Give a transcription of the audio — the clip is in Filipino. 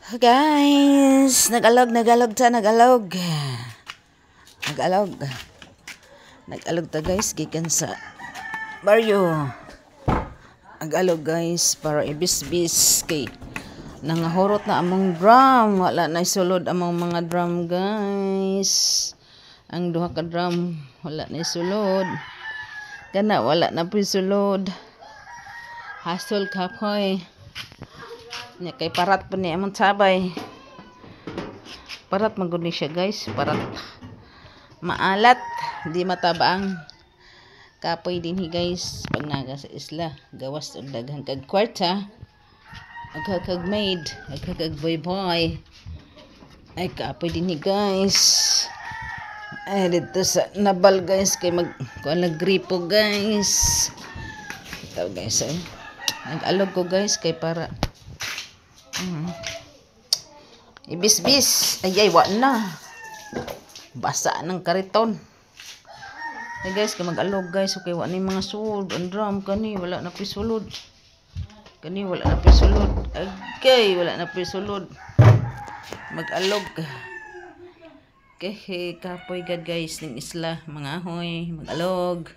Guys, nagalog ta, nagalog. Nagalog ta guys, gikan sa baryo. Nagalog guys, para ibis-bis kay nangahurot na among drum. Wala na isulod among mga drum guys. Ang duha ka drum, wala na isulod. Kana wala na po isulod. Hasol kapoy. Nya kay parat po ni among sabay. Parat maguni siya guys, parat. Maalat, di matabang. Kapoy dinhi guys pag naga sa isla. Gawas og daghang kag kwarta. Agkag maid, agkag boy. Ay kapoy dinhi guys. Ay dito sa nabal guys kay kuan gripo guys. Ito guys ay. Nag-alog ko guys kay para ibis-bis. Ay wa na. Basa ng kariton. Ay guys, kay mag-alog guys. Okay, wa ni mga sulod. Ang drum kani, wala na pisulod. Kani, wala na pisulod. Okay, wala na pisulod. Mag-alog. Okay, kapoy gad guys ng isla. Mga ahoy, mag-alog.